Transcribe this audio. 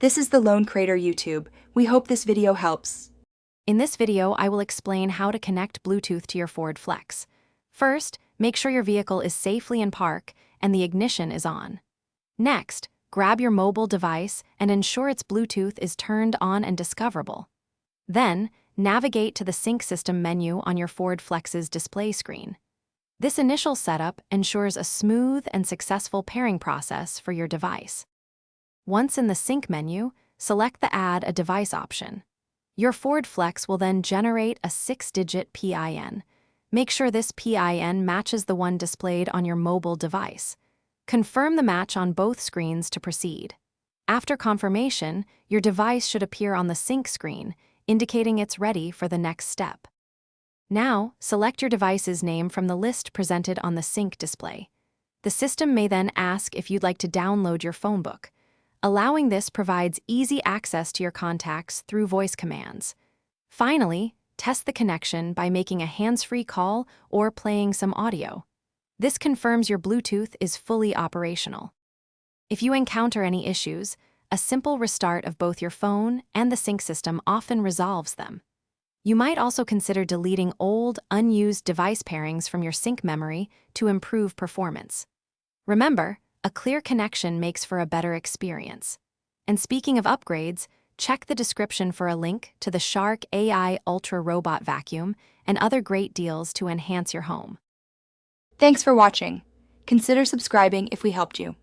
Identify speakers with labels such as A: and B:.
A: This is the Lone Crater YouTube. We hope this video helps.
B: In this video, I will explain how to connect Bluetooth to your Ford Flex. First, make sure your vehicle is safely in park and the ignition is on. Next, grab your mobile device and ensure its Bluetooth is turned on and discoverable. Then, navigate to the Sync System menu on your Ford Flex's display screen. This initial setup ensures a smooth and successful pairing process for your device. Once in the Sync menu, select the Add a Device option. Your Ford Flex will then generate a 6-digit PIN. Make sure this PIN matches the one displayed on your mobile device. Confirm the match on both screens to proceed. After confirmation, your device should appear on the Sync screen, indicating it's ready for the next step. Now, select your device's name from the list presented on the Sync display. The system may then ask if you'd like to download your phone book. Allowing this provides easy access to your contacts through voice commands. Finally, test the connection by making a hands-free call or playing some audio. This confirms your Bluetooth is fully operational. If you encounter any issues, a simple restart of both your phone and the Sync system often resolves them. You might also consider deleting old, unused device pairings from your Sync memory to improve performance. Remember, a clear connection makes for a better experience. And speaking of upgrades, check the description for a link to the Shark AI Ultra Robot Vacuum and other great deals to enhance your home.
A: Thanks for watching. Consider subscribing if we helped you.